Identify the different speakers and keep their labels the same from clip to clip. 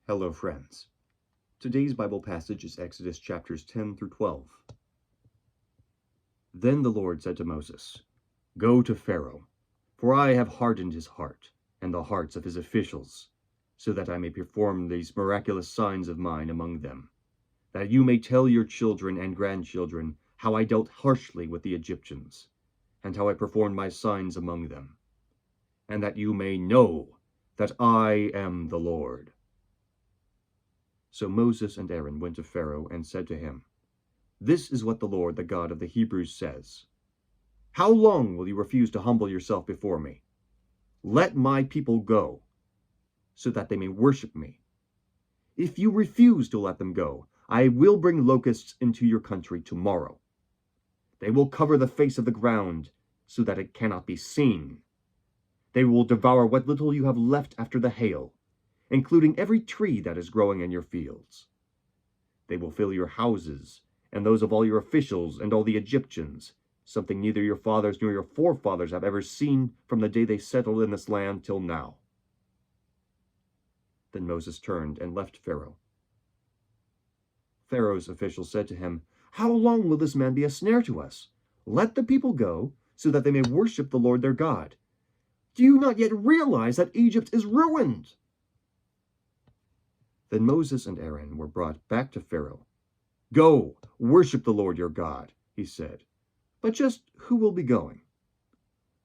Speaker 1: Hello, friends. Today's Bible passage is Exodus chapters 10 through 12. Then the Lord said to Moses, "Go to Pharaoh, for I have hardened his heart and the hearts of his officials, so that I may perform these miraculous signs of mine among them, that you may tell your children and grandchildren how I dealt harshly with the Egyptians, and how I performed my signs among them, and that you may know that I am the Lord." So Moses and Aaron went to Pharaoh and said to him, "This is what the Lord, the God of the Hebrews, says. How long will you refuse to humble yourself before me? Let my people go, so that they may worship me. If you refuse to let them go, I will bring locusts into your country tomorrow. They will cover the face of the ground, so that it cannot be seen. They will devour what little you have left after the hail, including every tree that is growing in your fields. They will fill your houses, and those of all your officials and all the Egyptians, something neither your fathers nor your forefathers have ever seen from the day they settled in this land till now." Then Moses turned and left Pharaoh. Pharaoh's officials said to him, "How long will this man be a snare to us? Let the people go, so that they may worship the Lord their God. Do you not yet realize that Egypt is ruined?" Then Moses and Aaron were brought back to Pharaoh. "Go, worship the Lord your God," he said. "But just who will be going?"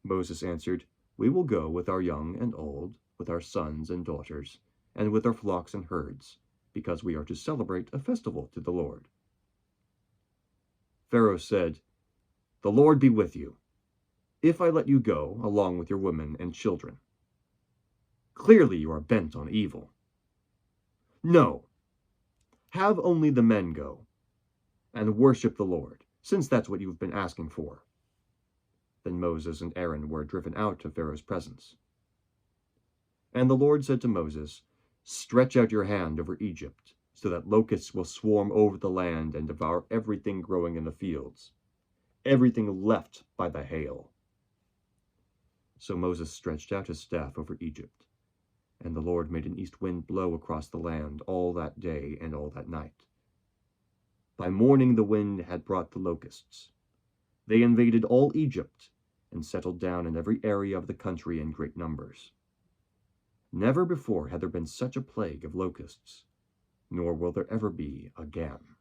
Speaker 1: Moses answered, "We will go with our young and old, with our sons and daughters, and with our flocks and herds, because we are to celebrate a festival to the Lord." Pharaoh said, "The Lord be with you, if I let you go along with your women and children. Clearly you are bent on evil. No, have only the men go, and worship the Lord, since that's what you've been asking for." Then Moses and Aaron were driven out of Pharaoh's presence. And the Lord said to Moses, "Stretch out your hand over Egypt, so that locusts will swarm over the land and devour everything growing in the fields, everything left by the hail." So Moses stretched out his staff over Egypt, and the Lord made an east wind blow across the land all that day and all that night. By morning the wind had brought the locusts. They invaded all Egypt and settled down in every area of the country in great numbers. Never before had there been such a plague of locusts, nor will there ever be again.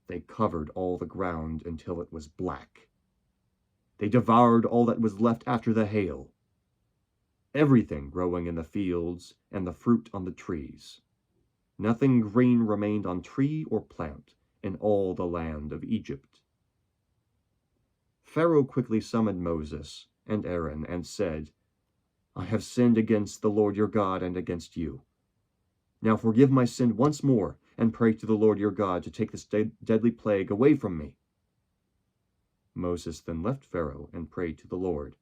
Speaker 1: They covered all the ground until it was black. They devoured all that was left after the hail, everything growing in the fields and the fruit on the trees. Nothing green remained on tree or plant in all the land of Egypt. Pharaoh quickly summoned Moses and Aaron and said, "I have sinned against the Lord your God and against you. Now forgive my sin once more, and pray to the Lord your God to take this deadly plague away from me." Moses then left Pharaoh and prayed to the Lord.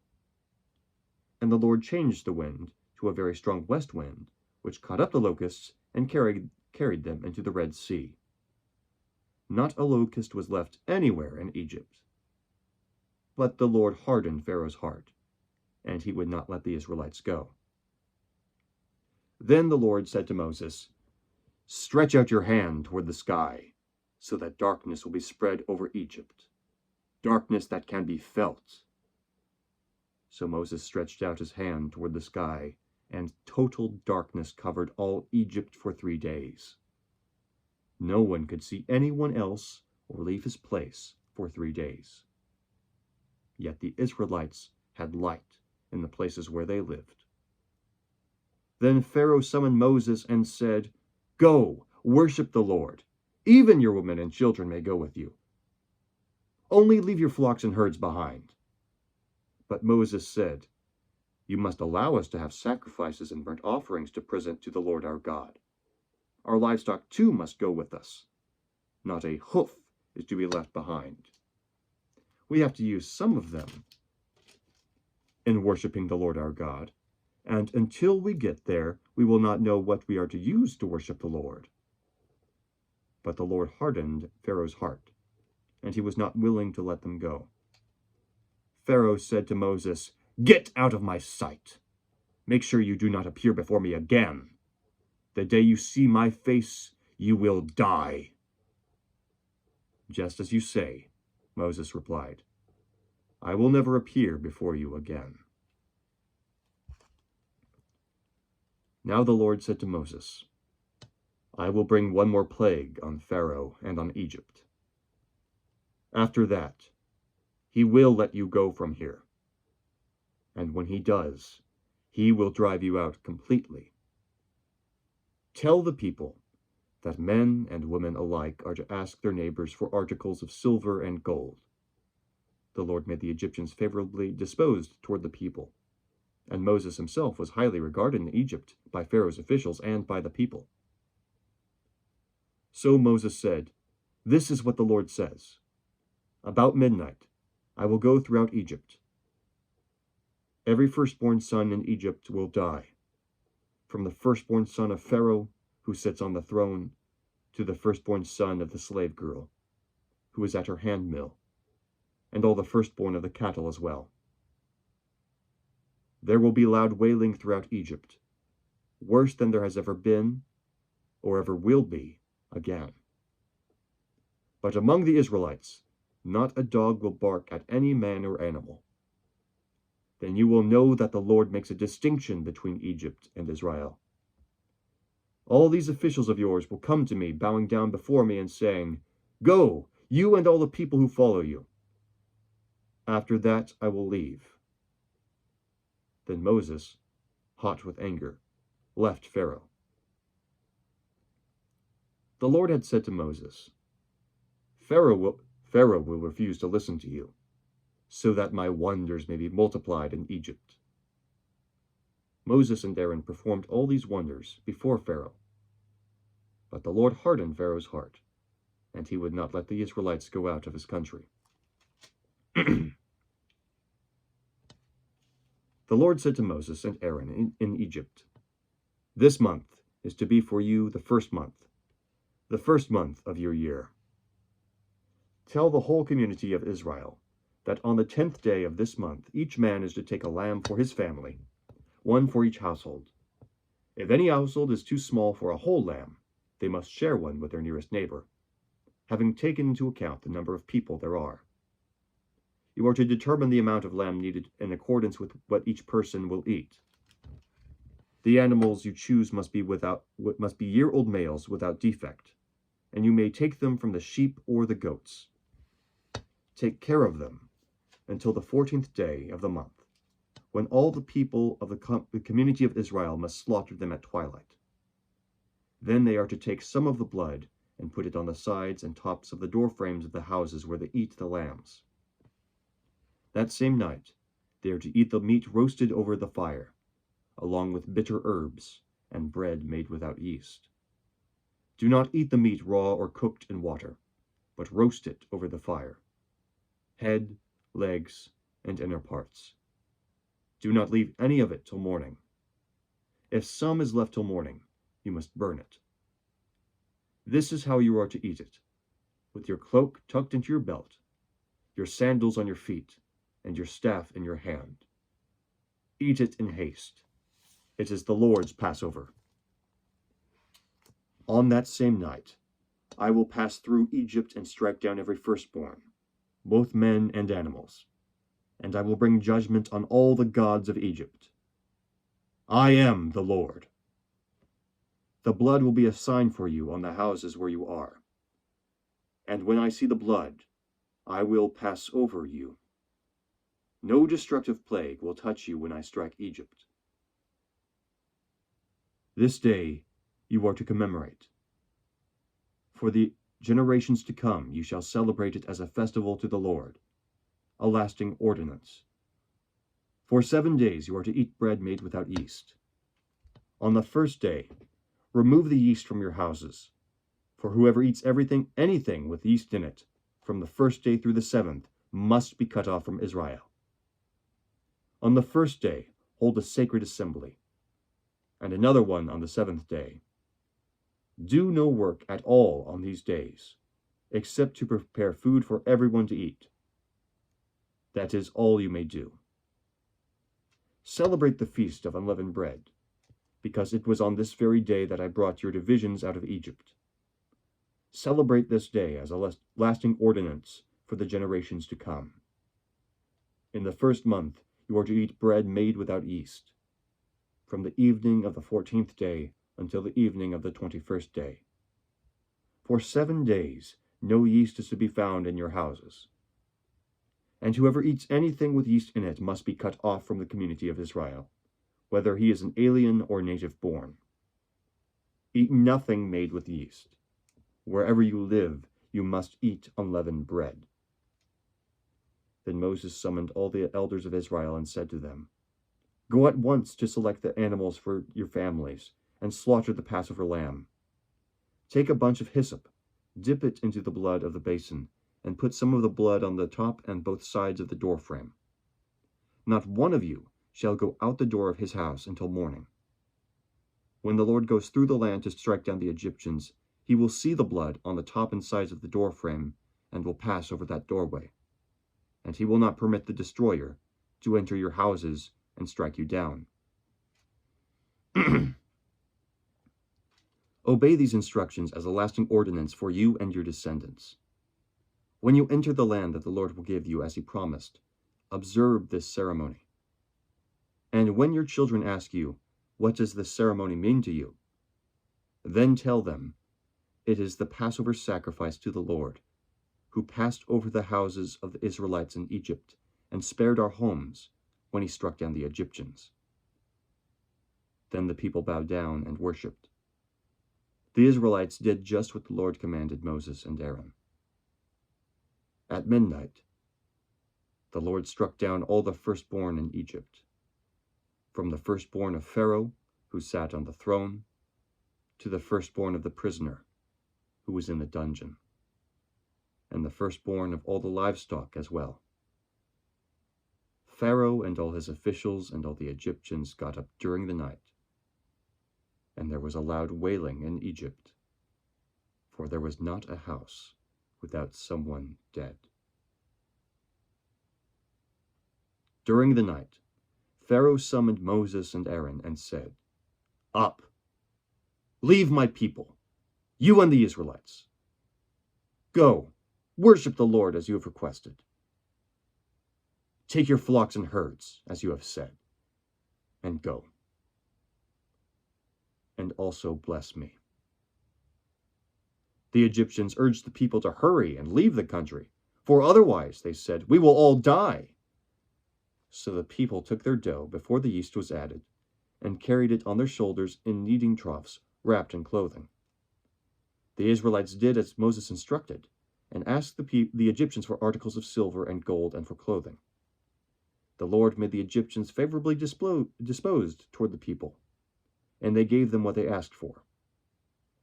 Speaker 1: And the Lord changed the wind to a very strong west wind, which caught up the locusts and carried them into the Red Sea. Not a locust was left anywhere in Egypt. But the Lord hardened Pharaoh's heart, and he would not let the Israelites go. Then the Lord said to Moses, "Stretch out your hand toward the sky, so that darkness will be spread over Egypt, darkness that can be felt." So Moses stretched out his hand toward the sky, and total darkness covered all Egypt for 3 days. No one could see anyone else or leave his place for 3 days. Yet the Israelites had light in the places where they lived. Then Pharaoh summoned Moses and said, "Go, worship the Lord. Even your women and children may go with you. Only leave your flocks and herds behind." But Moses said, "You must allow us to have sacrifices and burnt offerings to present to the Lord our God. Our livestock too must go with us. Not a hoof is to be left behind. We have to use some of them in worshiping the Lord our God, and until we get there, we will not know what we are to use to worship the Lord." But the Lord hardened Pharaoh's heart, and he was not willing to let them go. Pharaoh said to Moses, "Get out of my sight. Make sure you do not appear before me again." The day you see my face, you will die." "Just as you say," Moses replied. "I will never appear before you again." Now the Lord said to Moses, "I will bring one more plague on Pharaoh and on Egypt. After that, he will let you go from here. And when he does, he will drive you out completely. Tell the people that men and women alike are to ask their neighbors for articles of silver and gold." The Lord made the Egyptians favorably disposed toward the people, and Moses himself was highly regarded in Egypt by Pharaoh's officials and by the people. So Moses said, "This is what the Lord says. About midnight, I will go throughout Egypt. Every firstborn son in Egypt will die, from the firstborn son of Pharaoh, who sits on the throne, to the firstborn son of the slave girl, who is at her handmill, and all the firstborn of the cattle as well. There will be loud wailing throughout Egypt, worse than there has ever been, or ever will be again. But among the Israelites, not a dog will bark at any man or animal. Then you will know that the Lord makes a distinction between Egypt and Israel. All these officials of yours will come to me, bowing down before me and saying, 'Go, you and all the people who follow you.' After that I will leave." Then Moses, hot with anger, left Pharaoh. The Lord had said to Moses, Pharaoh will refuse to listen to you, so that my wonders may be multiplied in Egypt." Moses and Aaron performed all these wonders before Pharaoh. But the Lord hardened Pharaoh's heart, and he would not let the Israelites go out of his country. The Lord said to Moses and Aaron in Egypt, "This month is to be for you the first month of your year. Tell the whole community of Israel that on the 10th day of this month each man is to take a lamb for his family, one for each household. If any household is too small for a whole lamb, they must share one with their nearest neighbor, having taken into account the number of people there are. You are to determine the amount of lamb needed in accordance with what each person will eat. The animals you choose must be year-old males without defect, and you may take them from the sheep or the goats. Take care of them until the 14th day of the month, when all the people of the community of Israel must slaughter them at twilight. Then they are to take some of the blood and put it on the sides and tops of the door frames of the houses where they eat the lambs. That same night they are to eat the meat roasted over the fire, along with bitter herbs and bread made without yeast. Do not eat the meat raw or cooked in water, but roast it over the fire, head, legs, and inner parts. Do not leave any of it till morning. If some is left till morning, you must burn it. This is how you are to eat it, with your cloak tucked into your belt, your sandals on your feet, and your staff in your hand. Eat it in haste. It is the Lord's Passover. On that same night, I will pass through Egypt and strike down every firstborn, both men and animals, and I will bring judgment on all the gods of Egypt. I am the Lord. The blood will be a sign for you on the houses where you are. And when I see the blood, I will pass over you. No destructive plague will touch you when I strike Egypt. This day you are to commemorate. For the generations to come you shall celebrate it as a festival to the Lord, a lasting ordinance. For 7 days you are to eat bread made without yeast. On the first day, remove the yeast from your houses, for whoever eats anything with yeast in it, from the first day through the 7th, must be cut off from Israel. On the first day, hold a sacred assembly, and another one on the 7th day. Do no work at all on these days, except to prepare food for everyone to eat. That is all you may do. Celebrate the feast of unleavened bread, because it was on this very day that I brought your divisions out of Egypt. Celebrate this day as a lasting ordinance for the generations to come. In the first month you are to eat bread made without yeast, from the evening of the 14th day until the evening of the 21st day. For 7 days no yeast is to be found in your houses. And whoever eats anything with yeast in it must be cut off from the community of Israel, whether he is an alien or native born. Eat nothing made with yeast. Wherever you live, you must eat unleavened bread. Then Moses summoned all the elders of Israel and said to them, Go at once to select the animals for your families and slaughter the Passover lamb. Take a bunch of hyssop, dip it into the blood of the basin, and put some of the blood on the top and both sides of the doorframe. Not one of you shall go out the door of his house until morning. When the Lord goes through the land to strike down the Egyptians, he will see the blood on the top and sides of the doorframe and will pass over that doorway. And he will not permit the destroyer to enter your houses and strike you down. Obey these instructions as a lasting ordinance for you and your descendants. When you enter the land that the Lord will give you as he promised, observe this ceremony. And when your children ask you, What does this ceremony mean to you? Then tell them, It is the Passover sacrifice to the Lord, who passed over the houses of the Israelites in Egypt and spared our homes when he struck down the Egyptians. Then the people bowed down and worshipped. The Israelites did just what the Lord commanded Moses and Aaron. At midnight, the Lord struck down all the firstborn in Egypt, from the firstborn of Pharaoh, who sat on the throne, to the firstborn of the prisoner, who was in the dungeon, and the firstborn of all the livestock as well. Pharaoh and all his officials and all the Egyptians got up during the night, and there was a loud wailing in Egypt, for there was not a house without someone dead. During the night, Pharaoh summoned Moses and Aaron and said, Up, leave my people, you and the Israelites. Go, worship the Lord as you have requested. Take your flocks and herds, as you have said, and go. And also bless me. The Egyptians urged the people to hurry and leave the country, for otherwise, they said, we will all die. So the people took their dough before the yeast was added, and carried it on their shoulders in kneading troughs, wrapped in clothing. The Israelites did as Moses instructed, and asked the Egyptians for articles of silver and gold and for clothing. The Lord made the Egyptians favorably disposed toward the people, and they gave them what they asked for.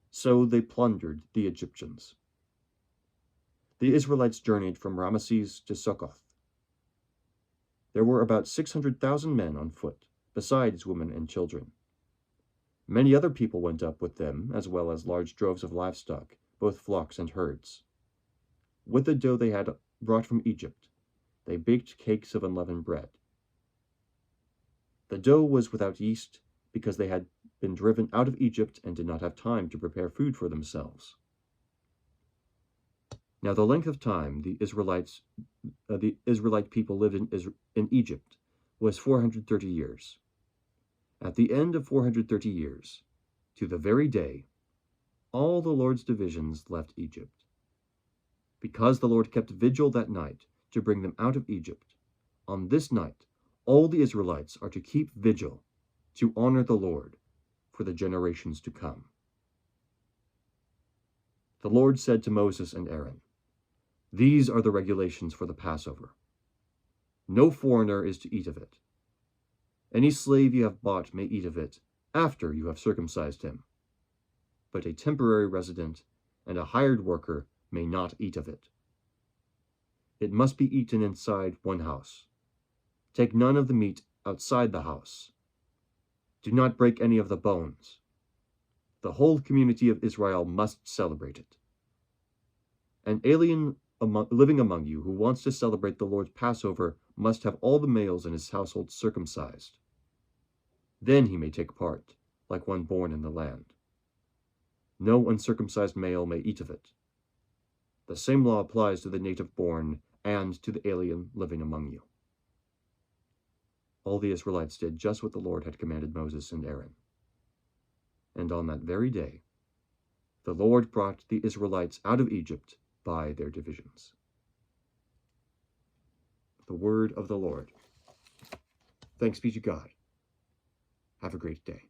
Speaker 1: So they plundered the Egyptians. The Israelites journeyed from Ramesses to Succoth. There were about 600,000 men on foot, besides women and children. Many other people went up with them, as well as large droves of livestock, both flocks and herds. With the dough they had brought from Egypt, they baked cakes of unleavened bread. The dough was without yeast, because they had been driven out of Egypt and did not have time to prepare food for themselves. Now the length of time the Israelite people lived in Egypt was 430 years. At the end of 430 years, to the very day, all the Lord's divisions left Egypt. Because the Lord kept vigil that night to bring them out of Egypt, on this night all the Israelites are to keep vigil to honor the Lord for the generations to come. The Lord said to Moses and Aaron, These are the regulations for the Passover. No foreigner is to eat of it. Any slave you have bought may eat of it after you have circumcised him, but a temporary resident and a hired worker may not eat of it. It must be eaten inside one house. Take none of the meat outside the house. Do not break any of the bones. The whole community of Israel must celebrate it. An alien living among you who wants to celebrate the Lord's Passover must have all the males in his household circumcised. Then he may take part, like one born in the land. No uncircumcised male may eat of it. The same law applies to the native born and to the alien living among you. All the Israelites did just what the Lord had commanded Moses and Aaron. And on that very day, the Lord brought the Israelites out of Egypt by their divisions. The word of the Lord. Thanks be to God. Have a great day.